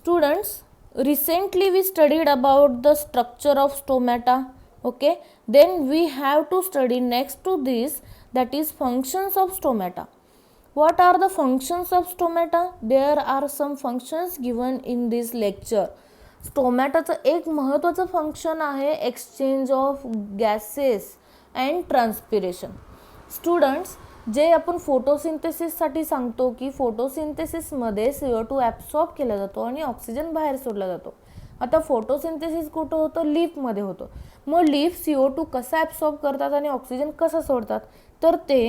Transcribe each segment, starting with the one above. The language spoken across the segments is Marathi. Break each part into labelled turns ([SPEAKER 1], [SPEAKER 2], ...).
[SPEAKER 1] Students, recently we studied about the structure of stomata. Okay, then we have to study next to this, that is functions of stomata. What are the functions of stomata? There are some functions given in this lecture. स्टोमॅटाचं एक महत्त्वाचं फंक्शन आहे exchange of gases and transpiration. Students, जे आपण फोटोसिंथेसिससाठी सांगतो की फोटोसिंथेसिसमध्ये CO2 ॲब्सॉर्ब केला जातो आणि ऑक्सिजन बाहेर सोडला जातो. आता फोटोसिंथेसिस कुठं होतं? लीफमध्ये होतं. मग लीफ CO2 कसा ॲब्सॉर्ब करतात आणि ऑक्सिजन कसा सोडतात? तर ते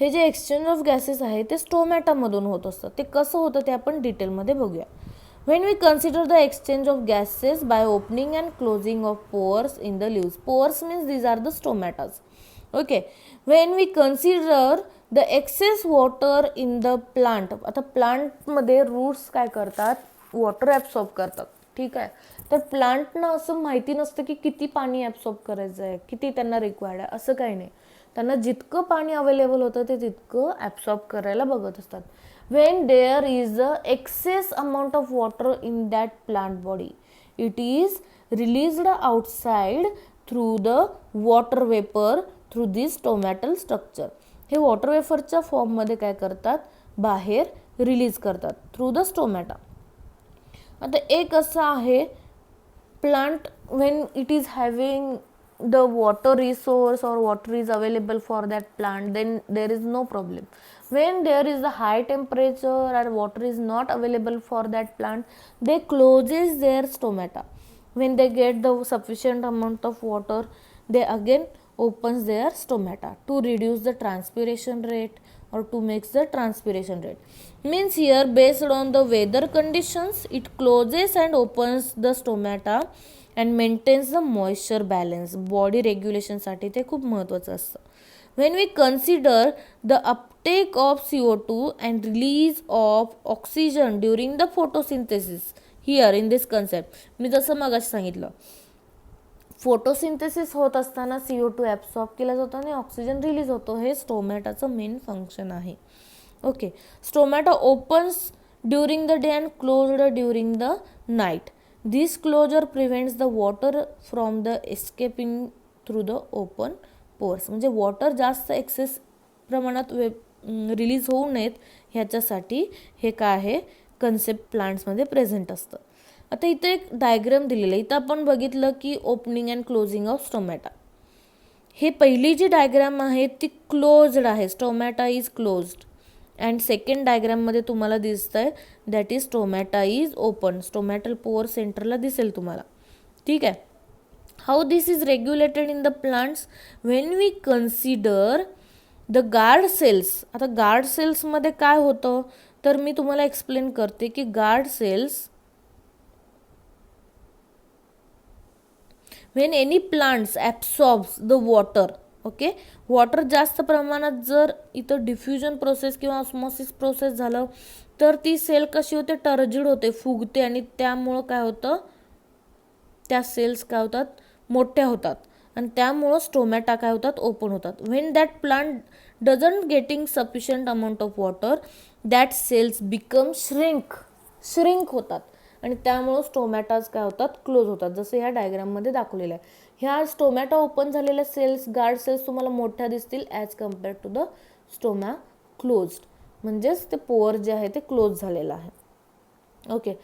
[SPEAKER 1] हे जे एक्सचेंज ऑफ गॅसेस आहे ते स्टोमॅटामधून होत असतं. ते कसं होतं ते आपण डिटेलमध्ये बघूया. When we consider the exchange of gases by opening and closing of pores in the leaves. Pores means these are the stomatas. Okay. When we consider the excess water in the plant. आता प्लांटमध्ये रूट्स काय करतात? वॉटर ॲब्सॉर्ब करतात. ठीक आहे. तर प्लांटना असं माहिती नसतं की किती पाणी ॲब्सॉर्ब करायचं आहे, किती त्यांना रिक्वायर्ड आहे, असं काही नाही. त्यांना जितकं पाणी अवेलेबल होतं ते तितकं ॲब्सॉर्ब करायला बघत असतात. When there is a excess amount of water in that plant body, it is released outside through the water vapor through this stomatal structure. हे वॉटर वेफरच्या फॉर्ममध्ये काय करतात? बाहेर रिलीज करतात थ्रू द स्टोमॅटा. आता एक असं आहे plant when it is having the water resource or water is available for that plant, then there is no problem. When there is a high temperature and water is not available for that plant, they closes their stomata. When they get the sufficient amount of water, they again opens their stomata to reduce the transpiration rate or to make the transpiration rate. Means here based on the weather conditions, it closes and opens the stomata and maintains the moisture balance. Body रेग्युलेशनसाठी ते खूप महत्त्वाचं असतं. When we consider the uptake of CO2 and release of oxygen during the photosynthesis, here in this concept, मी जसं मगाशी सांगितलं, फोटोसिंथेसिस होत असताना CO2 ॲब्सॉर्ब केला जातो आणि ऑक्सिजन रिलीज होतो. हे स्टोमॅटाचं मेन फंक्शन आहे. Okay. Stomata opens during the day and closed during the night. This closure prevents the water from the escaping through the open pores. म्हणजे वॉटर जास्त एक्सेस प्रमाणात रिलीज होऊ नयेत ह्याच्यासाठी हे काय आहे कन्सेप्ट प्लांट्समध्ये प्रेझेंट असतं. आता इथं एक डायग्राम दिलेलं आहे. इथं आपण बघितलं की opening and closing of stomata. हे पहिली जी डायग्राम आहे ती क्लोज्ड आहे. Stomata is closed. And second डायग्राममध्ये तुम्हाला दिसतंय that is stomata is open. Stomatal pore सेंटरला दिसेल तुम्हाला. ठीक आहे. How this is regulated in the plants? When we consider the guard cells. आता गार्ड सेल्समध्ये काय होतं तर मी तुम्हाला एक्सप्लेन करते की guard cells when any plants absorbs the water. Okay. Water जास्त प्रमाणात जर इथं डिफ्युजन प्रोसेस किंवा ऑस्मॉसिस प्रोसेस झालं तर ती सेल कशी होते? टर्जिड होते, फुगते आणि त्यामुळं काय होतं? त्या सेल्स काय होतात? मोठ्या होतात आणि त्यामुळं स्टोमॅटा काय होतात? ओपन होतात. When that plant doesn't getting sufficient amount of water, that cells become shrink होतात आणि त्यामुळं स्टोमॅटाज काय होतात? क्लोज होतात. जसं ह्या डायग्राममध्ये दाखवलेलं आहे. ह्या स्टोमॅटा ओपन झालेल्या सेल्स, गार्ड सेल्स तुम्हाला मोठ्या दिसतील as compared to the stoma closed. म्हणजेच ते पोअर जे आहे ते क्लोज झालेलं आहे. Okay.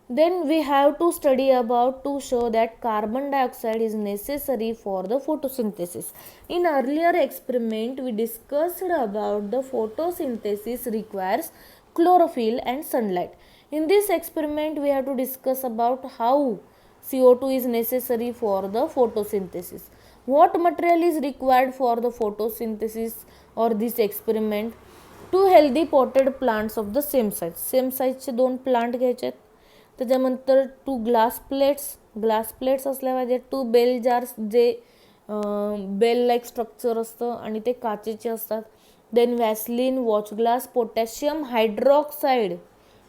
[SPEAKER 1] Then we have to study about to show that carbon dioxide is necessary for the photosynthesis. In earlier experiment we discussed about the photosynthesis requires chlorophyll and sunlight. In this experiment we have to discuss about how CO2 is necessary for the photosynthesis. What material is required for the photosynthesis or this experiment? Two healthy potted plants of the same size. Same size चे दोन प्लांट घ्यायचे आहेत. त्याच्यानंतर टू ग्लास प्लेट्स असल्या पाहिजे. टू बेल जार्स जे बेल लाईक स्ट्रक्चर असतं आणि ते काचेचे असतात. Then Vaseline, watch glass, potassium hydroxide.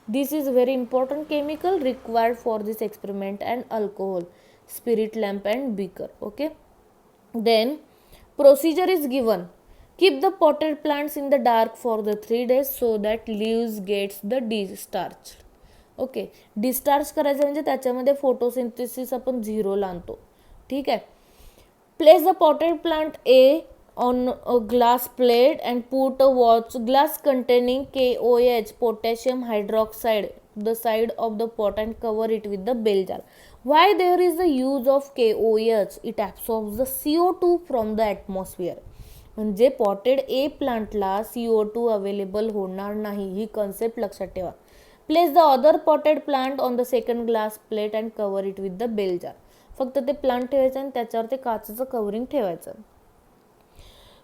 [SPEAKER 1] This is very important chemical required for this experiment and alcohol, spirit lamp and beaker. Okay. Then procedure is given. Keep the potted plants in the dark for the 3 days so that leaves gets the de-starched. Okay. Discharge करायचं म्हणजे त्याच्यामध्ये फोटोसिंथेसिस आपण 0 आणतो. ठीक आहे. Place the potted plant A on a glass plate and put a watch glass containing KOH potassium hydroxide to the side of the pot and cover it with the bell jar. Why there is the use of KOH? It absorbs the CO2 from the atmosphere. म्हणजे पॉटेड ए प्लांटला CO2 अवेलेबल होणार नाही, ही कन्सेप्ट लक्षात ठेवा. Place the other potted plant on the second glass plate and cover it with the bell jar. फक्त ते प्लांट ठेवायचं आणि त्याच्यावर ते काचेचं कव्हरिंग ठेवायचं.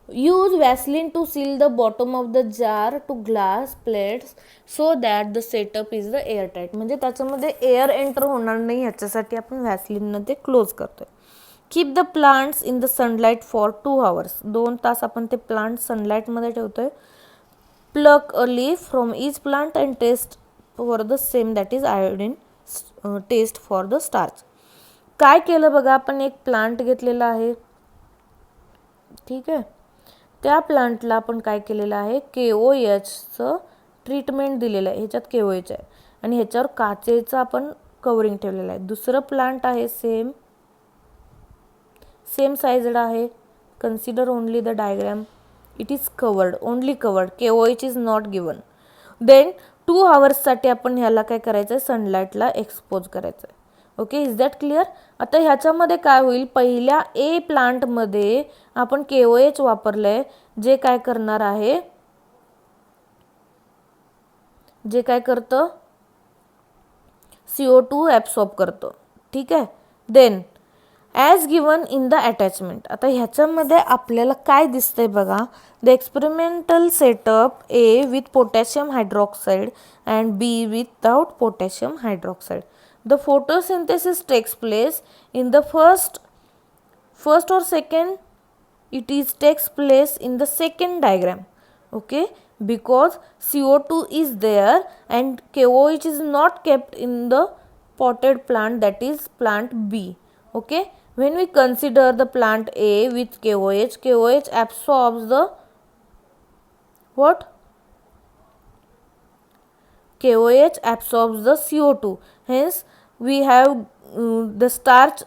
[SPEAKER 1] Use Vaseline to seal the bottom of the jar to glass plates so that the setup is the air tight. म्हणजे त्याच्यामध्ये एअर एंटर होणार नाही याच्यासाठी आपण व्हॅसलिननं ते क्लोज करतोय. Keep the plants in the sunlight for 2 hours. 2 तास आपण ते प्लांट सनलाईटमध्ये ठेवतोय. Pluck a leaf from each plant and test for the same that is iodine test for the starch. काय केलं बघा, आपण एक प्लांट घेतलेला आहे. ठीक आहे. त्या प्लांटला आपण काय केलेलं आहे, KOHचं ट्रीटमेंट दिलेलं आहे. ह्याच्यात KOH आहे आणि ह्याच्यावर काचेचं आपण कवरिंग ठेवलेलं आहे. दुसरं प्लांट आहे सेम साइज्ड आहे. Consider only the diagram. It is covered, only covered. KOH is not given. Then 2 hours आपण ह्याला काय करायचं आहे, सनलाईटला एक्सपोज करायचं आहे. Okay, is that clear. आता ह्याच्यामध्ये काय होईल, पहिल्या ए प्लांटमध्ये आपण KOH वापरलंय, जे काय करणार आहे, जे काय करतं, CO2 ॲब्सॉर्ब करतं. ठीक आहे. Then as given in the attachment. आता ह्याच्यामध्ये आपल्याला काय दिसतंय बघा, the experimental setup A with potassium hydroxide and B without potassium hydroxide. The photosynthesis takes place in the first or second. It takes place in the second diagram. Okay, because CO2 is there and KOH is not kept in the potted plant, that is plant B. Okay, when we consider the plant A with KOH absorbs the what? KOH absorbs the CO2. Hence we have the starch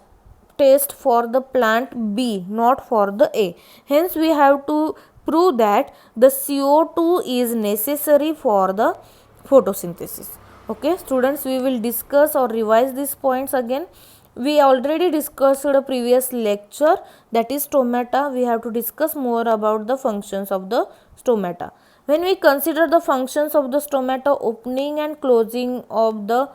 [SPEAKER 1] test for the plant B, not for the A. Hence we have to prove that the CO2 is necessary for the photosynthesis. Okay students, we will discuss or revise these points again. We already discussed a previous lecture, that is stomata. We have to discuss more about the functions of the stomata. When we consider the functions of the stomata, opening and closing of the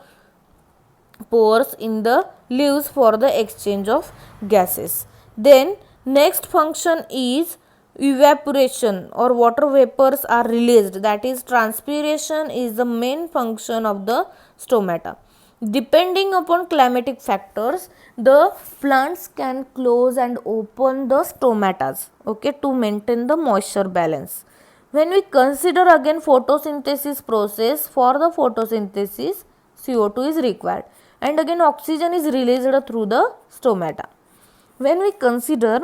[SPEAKER 1] pores in the leaves for the exchange of gases. Then next function is evaporation or water vapors are released, that is transpiration is the main function of the stomata. Depending upon climatic factors, the plants can close and open the stomatas, okay, to maintain the moisture balance. When we consider again photosynthesis process, for the photosynthesis CO2 is required and again oxygen is released through the stomata. When we consider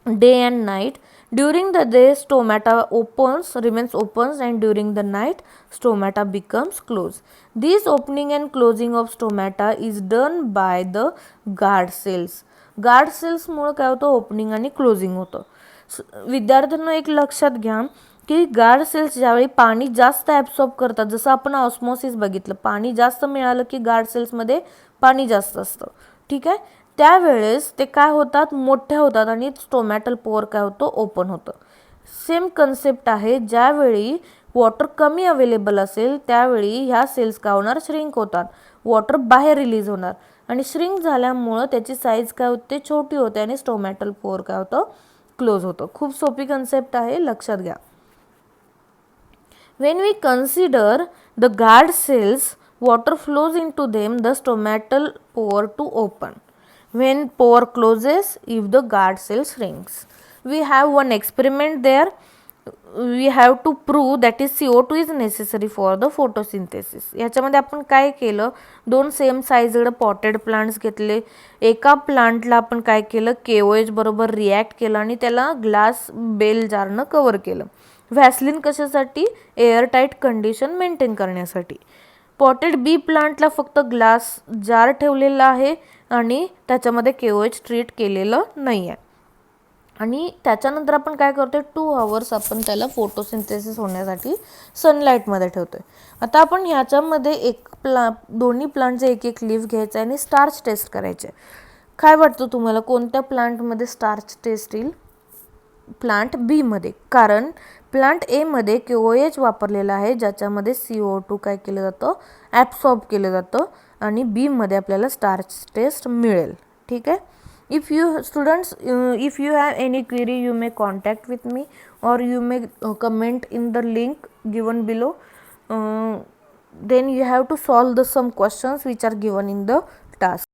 [SPEAKER 1] day and night, during the day stomata remains open and during the night stomata becomes closed. This opening and closing of stomata is done by the guard cells. Guard cells मुळे काय होतं, ओपनिंग आणि क्लोजिंग होतं. विद्यार्थ्यांना एक लक्षात घ्या की गार्ड सेल्स ज्यावेळी पाणी जास्त ॲब्सॉर्ब करतात, जसं आपण ऑस्मोसिस बघितलं, पाणी जास्त मिळालं की गार्ड सेल्समध्ये पाणी जास्त असतं. ठीक आहे. त्यावेळेस ते काय होतात, मोठ्या होतात आणि स्टोमॅटल पोअर काय होतं, ओपन होतं. सेम कन्सेप्ट आहे. ज्यावेळी वॉटर कमी अवेलेबल असेल त्यावेळी ह्या सेल्स काय होणार, श्रिंक होतात, वॉटर बाहेर रिलीज होणार आणि श्रिंक झाल्यामुळं त्याची साईज काय होते, छोटी होते आणि स्टोमॅटल पोअर काय होतं, क्लोज होतं. खूप सोपी कन्सेप्ट आहे, लक्षात घ्या. When we consider the guard cells, water flows into them, the stomatal pore to open. When pore closes, if the guard cell shrinks. We have one experiment there. We have to prove that is CO2 is necessary for the photosynthesis. याच्यामध्ये आपण काय केलं, 2 सेम साइजड पॉटेड प्लांट्स घेतले. एका प्लांटला आपण काय केलं, KOH बरोबर रिॲक्ट केलं आणि त्याला ग्लास बेल जारनं कव्हर केलं. व्हॅसलिन कशासाठी, एअरटाईट कंडिशन मेंटेन करण्यासाठी. पॉटेड बी प्लांटला फक्त ग्लास जार ठेवलेला आहे आणि त्याच्यामध्ये KOH ट्रीट केलेलं नाही आहे. आणि त्याच्यानंतर आपण काय करतोय, 2 आवर्स आपण त्याला फोटोसिंथेसिस होण्यासाठी सनलाईटमध्ये ठेवतोय. आता आपण ह्याच्यामध्ये दोन्ही प्लांटचे एक लीफ घ्यायचं आणि स्टार्च टेस्ट करायचे. काय वाटतं तुम्हाला कोणत्या प्लांटमध्ये स्टार्च टेस्ट येईल? प्लांट बी मध्ये, कारण प्लांट ए मध्ये KOH वापरलेला आहे ज्याच्यामध्ये CO2 काय केलं जातं, ॲब्सॉर्ब केलं जातं, आणि बी मध्ये आपल्याला स्टार्च टेस्ट मिळेल. ठीक आहे. If you students, if you have any query, you may contact with me or you may comment in the link given below. Then you have to solve some questions which are given in the task.